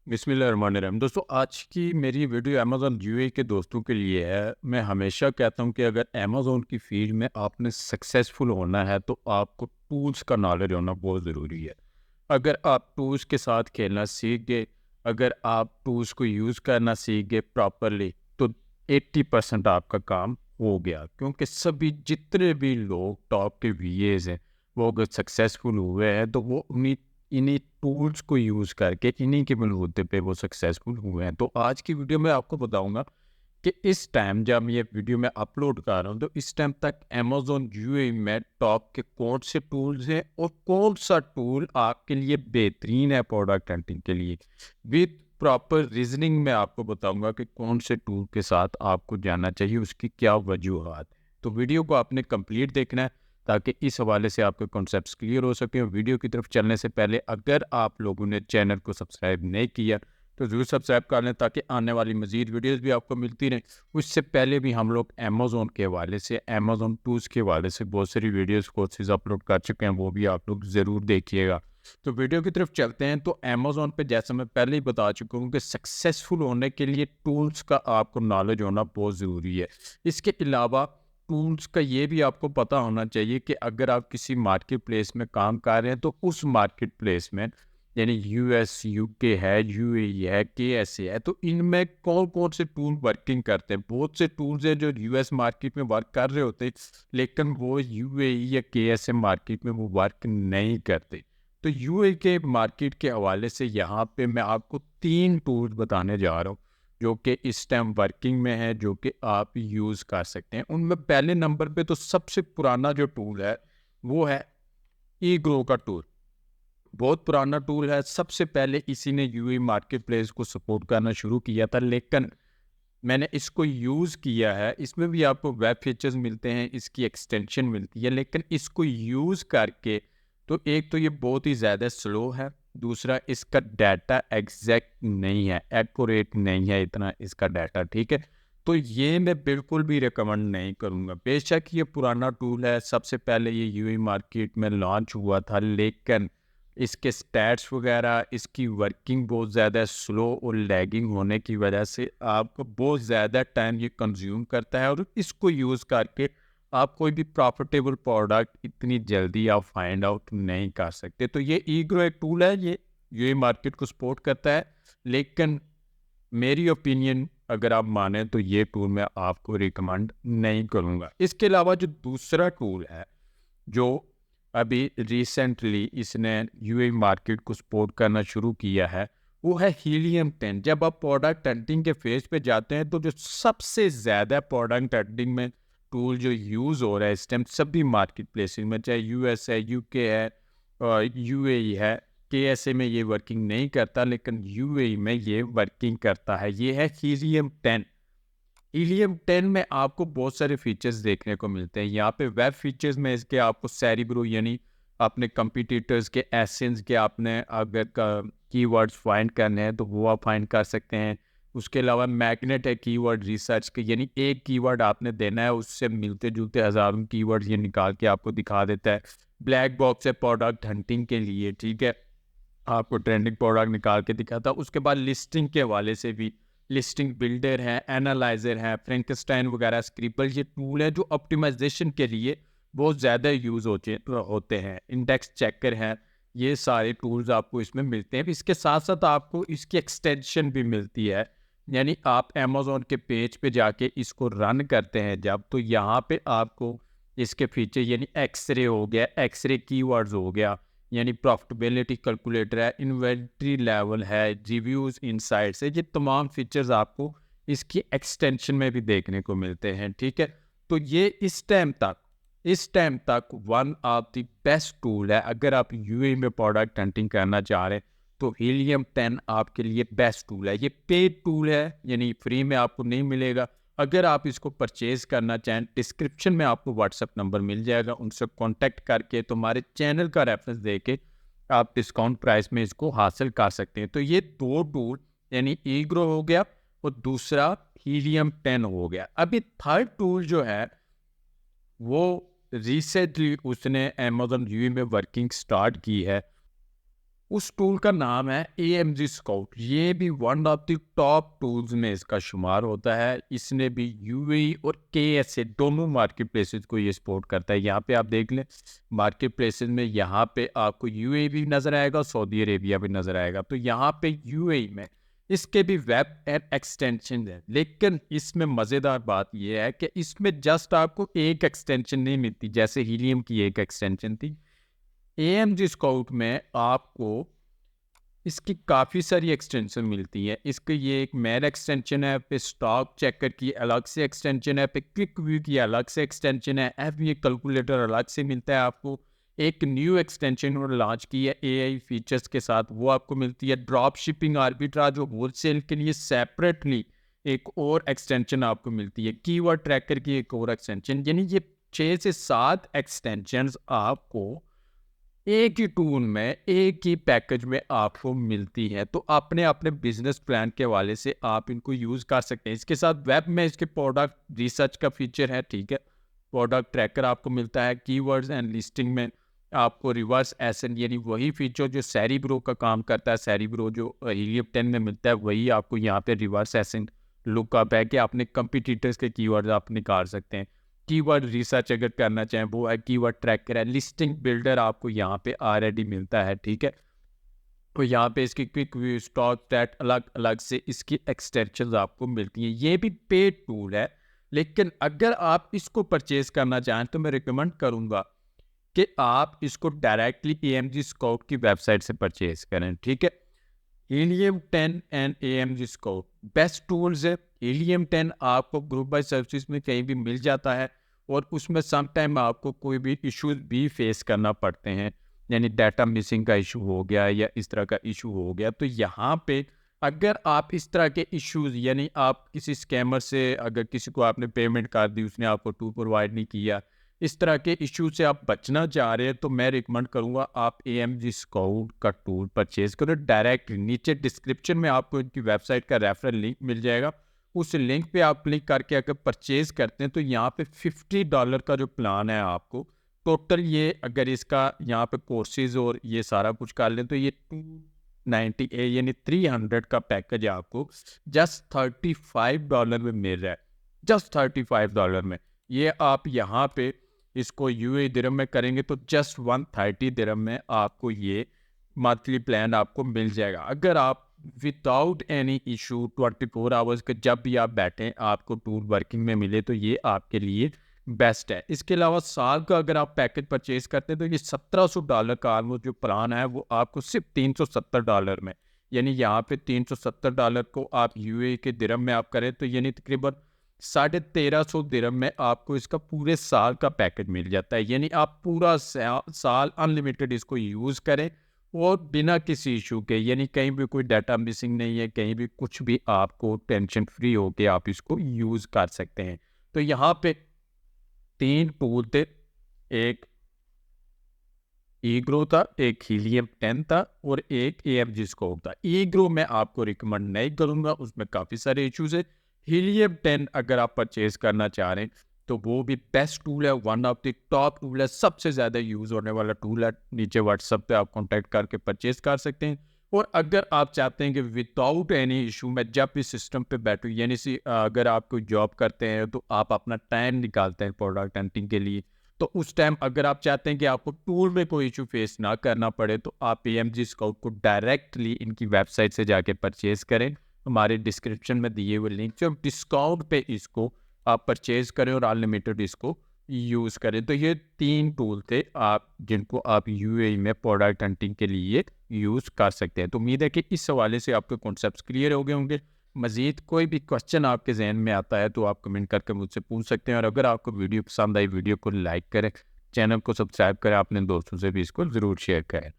बिस्मिल्लाहिर्रहमानिर्रहीम। दोस्तों, आज की मेरी वीडियो अमेज़न यूएई के दोस्तों के लिए है। मैं हमेशा कहता हूँ कि अगर अमेज़न की फ़ील्ड में आपने सक्सेसफुल होना है तो आपको टूल्स का नॉलेज होना बहुत ज़रूरी है। अगर आप टूल्स के साथ खेलना सीख गए, अगर आप टूल्स को यूज़ करना सीख गए प्रॉपरली, तो 80% आपका काम हो गया। क्योंकि सभी जितने भी लोग टॉप के वीएज़ हैं, वो अगर सक्सेसफुल हुए हैं तो वो उन्हीं इन्हीं टूल्स को यूज़ करके, इन्हीं के बलबूते पे वो सक्सेसफुल हुए हैं। तो आज की वीडियो में आपको बताऊँगा कि इस टाइम जब ये वीडियो मैं अपलोड कर रहा हूँ तो इस टाइम तक अमेज़न यूएई में टॉप के कौन से टूल्स हैं और कौन सा टूल आपके लिए बेहतरीन है प्रोडक्ट हंटिंग के लिए। विद प्रॉपर रीजनिंग में आपको बताऊँगा कि कौन से टूल के साथ आपको जाना चाहिए, उसकी क्या वजूहत है। तो वीडियो को आपने कंप्लीट देखना है ताकि इस हवाले से आपके कॉन्सेप्ट्स क्लियर हो सकें। वीडियो की तरफ चलने से पहले अगर आप लोगों ने चैनल को सब्सक्राइब नहीं किया तो ज़रूर सब्सक्राइब कर लें ताकि आने वाली मज़ीद वीडियोस भी आपको मिलती रहें। उससे पहले भी हम लोग अमेज़न के हवाले से, अमेज़न टूल्स के हवाले से बहुत सारी वीडियोस कोर्सेज़ अपलोड कर चुके हैं, वो भी आप लोग ज़रूर देखिएगा। तो वीडियो की तरफ चलते हैं। तो अमेज़न पे जैसा मैं पहले ही बता चुका हूँ कि सक्सेसफुल होने के लिए टूल्स का आपको नॉलेज होना बहुत ज़रूरी है। इसके अलावा टूल्स का ये भी आपको पता होना चाहिए कि अगर आप किसी मार्केट प्लेस में काम कर रहे हैं तो उस मार्केट प्लेस में यानी यूएस, यूके है, यूएई है, केएसए है, तो इनमें कौन-कौन से टूल वर्किंग करते हैं। बहुत से टूल्स हैं जो यूएस मार्केट में वर्क कर रहे होते हैं, लेकिन वो यूएई या केएसए मार्केट में वो वर्क नहीं करते। तो यूएई के मार्केट के हवाले से यहाँ पे मैं आपको 3 टूल्स बताने जा रहा हूँ, जो कि इस टाइम वर्किंग में है, जो कि आप यूज़ कर सकते हैं। उनमें पहले नंबर पे तो सबसे पुराना जो टूल है, वो है ईग्रो का टूल। बहुत पुराना टूल है। सबसे पहले इसी ने यूएई मार्केट प्लेस को सपोर्ट करना शुरू किया था, लेकिन मैंने इसको यूज़ किया है। इसमें भी आपको वेब फीचर्स मिलते हैं, इसकी एक्सटेंशन मिलती है, लेकिन इसको यूज़ करके तो एक तो ये बहुत ही ज़्यादा स्लो है, दूसरा इसका डाटा एग्जैक्ट नहीं है, एक्यूरेट नहीं है इतना इसका डाटा, ठीक है? तो ये मैं बिल्कुल भी रिकमेंड नहीं करूँगा। बेशक ये पुराना टूल है, सबसे पहले ये यूएई मार्केट में लॉन्च हुआ था, लेकिन इसके स्टैट्स वगैरह, इसकी वर्किंग बहुत ज़्यादा स्लो और लैगिंग होने की वजह से आपको बहुत ज़्यादा टाइम ये कंज्यूम करता है और इसको यूज़ करके आप कोई भी प्रॉफिटेबल प्रोडक्ट इतनी जल्दी आप फाइंड आउट नहीं कर सकते। तो ये ईग्रो एक टूल है, ये मार्केट को सपोर्ट करता है, लेकिन मेरी ओपिनियन अगर आप माने तो ये टूल मैं आपको रिकमेंड नहीं करूँगा। इसके अलावा जो दूसरा टूल है, जो अभी रिसेंटली इसने यूएई मार्केट को सपोर्ट करना शुरू किया है, वो है हीलियम 10। जब आप प्रोडक्ट हंटिंग के फेज पे जाते हैं तो जो सबसे ज़्यादा प्रोडक्ट हंटिंग में टूल जो यूज़ हो रहा है इस टाइम सभी मार्केट प्लेसेस में, चाहे यूएस है, यूके है और यूएई है। केएसए में ये वर्किंग नहीं करता, लेकिन यूएई में ये वर्किंग करता है। ये है हीलियम 10। हीलियम 10 में आपको बहुत सारे फीचर्स देखने को मिलते हैं। यहाँ पे वेब फीचर्स में इसके आपको सेरिब्रो यानी अपने कंपटीटर्स के एसेंस के आपने अगर कीवर्ड्स फाइंड करने हैं तो वो आप फाइंड कर सकते हैं। उसके अलावा मैग्नेट है कीवर्ड रिसर्च के, यानी एक कीवर्ड आपने देना है उससे मिलते जुलते हज़ारों कीवर्ड्स ये निकाल के आपको दिखा देता है। ब्लैक बॉक्स है प्रोडक्ट हंटिंग के लिए, ठीक है, आपको ट्रेंडिंग प्रोडक्ट निकाल के दिखाता। उसके बाद लिस्टिंग के हवाले से भी लिस्टिंग बिल्डर है, एनालाइजर है, फ्रैंकस्टाइन वगैरह स्क्रिबल, ये टूल है जो ऑप्टिमाइजेशन के लिए बहुत ज़्यादा यूज़ होते हैं। इंडेक्स चेकर है, ये सारे टूल्स आपको इसमें मिलते हैं। इसके साथ साथ आपको इसकी एक्सटेंशन भी मिलती है, यानी आप अमेज़न के पेज पे जाके इसको रन करते हैं जब, तो यहाँ पे आपको इसके फीचर यानी एक्सरे हो गया, एक्सरे कीवर्ड्स हो गया, यानी प्रॉफिटेबिलिटी कैलकुलेटर है, इन्वेंट्री लेवल है, रिव्यूज़ इनसाइट्स है, ये तमाम फीचर्स आपको इसकी एक्सटेंशन में भी देखने को मिलते हैं, ठीक है? तो ये इस टाइम तक one of the best tool है। अगर आप यूएई में प्रोडक्ट हंटिंग करना चाह रहे हैं तो हीलियम 10 आपके लिए बेस्ट टूल है। ये पेड टूल है, यानी फ्री में आपको नहीं मिलेगा। अगर आप इसको परचेज़ करना चाहें, डिस्क्रिप्शन में आपको व्हाट्सएप नंबर मिल जाएगा, उनसे कॉन्टैक्ट करके तो हमारे चैनल का रेफरेंस देके आप डिस्काउंट प्राइस में इसको हासिल कर सकते हैं। तो ये 2 टूल यानी ईग्रो हो गया और दूसरा हीलियम 10 हो गया। अभी थर्ड टूल जो है वो रिसेंटली उसने अमेज़न यूएई में वर्किंग स्टार्ट की है, उस टूल का नाम है AMG स्काउट। ये भी one of the top tools में इसका शुमार होता है। इसने भी यूएई और KSA दोनों मार्केट प्लेसेस को ये सपोर्ट करता है। यहाँ पे आप देख लें मार्केट प्लेसेस में, यहाँ पे आपको यूएई भी नज़र आएगा, सऊदी अरेबिया भी नज़र आएगा। तो यहाँ पे यूएई में इसके भी वेब एंड एक्सटेंशन है, लेकिन इसमें मज़ेदार बात यह है कि इसमें जस्ट आपको एक एक्सटेंशन नहीं मिलती जैसे हीलियम की एक एक्सटेंशन थी। AMG स्काउट में आपको इसकी काफ़ी सारी एक्सटेंशन मिलती है। इसके ये एक मेन एक्सटेंशन है, पे स्टॉक चेकर की अलग से एक्सटेंशन है, पे क्विक व्यू की अलग से एक्सटेंशन है, FBA कैलकुलेटर अलग से मिलता है आपको। एक न्यू एक्सटेंशन और लॉन्च की है AI फीचर्स के साथ, वो आपको मिलती है। ड्रॉप शिपिंग आर्बिट्राज और होलसेल के लिए सेपरेटली एक और एक्सटेंशन आपको मिलती है। कीवर्ड ट्रैकर की एक और एक्सटेंशन, यानी ये 6 से 7 एक्सटेंशंस आपको एक ही टूल में एक ही पैकेज में आपको मिलती है। तो अपने अपने बिजनेस प्लान के हवाले से आप इनको यूज़ कर सकते हैं। इसके साथ वेब में इसके प्रोडक्ट रिसर्च का फीचर है, ठीक है। प्रोडक्ट ट्रैकर आपको मिलता है। कीवर्ड्स एंड लिस्टिंग में आपको रिवर्स एसन, यानी वही फीचर जो सेरिब्रो का काम करता है, सेरिब्रो जो हीलियम 10 में मिलता है, वही आपको यहाँ पे रिवर्स एसन लुकअप है कि अपने कंपिटिटर्स के कीवर्ड्स आप निकाल सकते हैं। कीवर्ड रिसर्च अगर करना चाहें वो है। कीवर्ड ट्रैकर है। लिस्टिंग बिल्डर आपको यहाँ पे ऑलरेडी मिलता है, ठीक है। तो यहाँ पे इसकी क्विक व्यू, स्टॉक स्टैट अलग अलग से इसकी एक्सटेंशंस आपको मिलती हैं। ये भी पेड टूल है, लेकिन अगर आप इसको परचेज करना चाहें तो मैं रिकमेंड करूँगा कि आप इसको डायरेक्टली AMG स्काउट की वेबसाइट से परचेज करें, ठीक है। Helium 10 and AMG scout best tools है। हीलियम 10 आपको ग्रुप बाय सर्विसेज में कहीं भी मिल जाता है, और उसमें सम टाइम आपको कोई भी इश्यूज भी फेस करना पड़ते हैं, यानी डाटा मिसिंग का इशू हो गया या इस तरह का इशू हो गया। तो यहाँ पे अगर आप इस तरह के इश्यूज, यानी आप किसी स्कैमर से अगर किसी को आपने पेमेंट कर दी, उसने आपको टूल प्रोवाइड नहीं किया, इस तरह के इशू से आप बचना चाह रहे हैं, तो मैं रिकमेंड करूंगा आप AMG स्काउट का टूल परचेज करो डायरेक्ट। नीचे डिस्क्रिप्शन में आपको इनकी वेबसाइट का रेफरल लिंक मिल जाएगा। उस लिंक पे आप क्लिक करके अगर परचेज करते हैं तो यहाँ पे $50 का जो प्लान है आपको टोटल, ये अगर इसका यहाँ पे कोर्सेज और ये सारा कुछ कर लें तो ये 298 यानी 300 का पैकेज आपको जस्ट $35 में मिल रहा है। जस्ट $35 में ये आप यहाँ पे इसको UAE दिरहम में करेंगे तो जस्ट 130 दिरहम में आपको ये मंथली प्लान आपको मिल जाएगा। अगर आप विदाउट एनी इशू 24 आवर्स के जब भी आप बैठें आपको टूल वर्किंग में मिले, तो ये आपके लिए बेस्ट है। इसके अलावा साल का अगर आप पैकेज परचेज करते हैं तो ये $1700 का ऑलमोस्ट जो प्लान है वो आपको सिर्फ $370 में, यानी यहाँ पे $370 को आप UAE के दिरहम में आप करें तो यानी तकरीबन 1350 दिरहम में आपको इसका पूरे साल का पैकेज मिल जाता है। यानी आप पूरा साल अनलिमिटेड इसको यूज़ करें और बिना किसी इशू के, यानी कहीं भी कोई डाटा मिसिंग नहीं है, कहीं भी कुछ भी, आपको टेंशन फ्री होके आप इसको यूज़ कर सकते हैं। तो यहाँ पे 3 टूल थे, एक ईग्रो था, एक हीलियम 10 था और एक AMG स्कोप था। ईग्रो मैं आपको रिकमेंड नहीं करूँगा, उसमें काफ़ी सारे इश्यूज है। हीलियम 10 अगर आप परचेज करना चाह रहे हैं तो वो भी बेस्ट टूल है, one of the top tool है, सबसे ज़्यादा यूज़ होने वाला टूल है। नीचे व्हाट्सएप पे आप कॉन्टैक्ट करके परचेज कर सकते हैं। और अगर आप चाहते हैं कि विदाउट एनी इशू मैं जब भी सिस्टम पे बैठूँ, यानी अगर आप कोई जॉब करते हैं तो आप अपना टाइम निकालते हैं प्रोडक्ट हंटिंग के लिए, तो उस टाइम अगर आप चाहते हैं कि आपको टूल में कोई इशू फेस ना करना पड़े तो आप AMG स्काउट को डायरेक्टली इनकी वेबसाइट से जाके परचेज करें। हमारे डिस्क्रिप्शन में दिए हुए लिंक से डिस्काउंट पे इसको आप परचेज करें और अनलिमिटेड इसको यूज़ करें। तो ये 3 टूल थे आप जिनको आप UAE में प्रोडक्ट हंटिंग के लिए यूज़ कर सकते हैं। तो उम्मीद है कि इस हवाले से आपके कॉन्सेप्ट्स क्लियर हो गए होंगे। मज़ीद कोई भी क्वेश्चन आपके जहन में आता है तो आप कमेंट करके मुझसे पूछ सकते हैं। और अगर आपको वीडियो पसंद आई, वीडियो को लाइक करें, चैनल को सब्सक्राइब करें, अपने दोस्तों से भी इसको ज़रूर शेयर करें।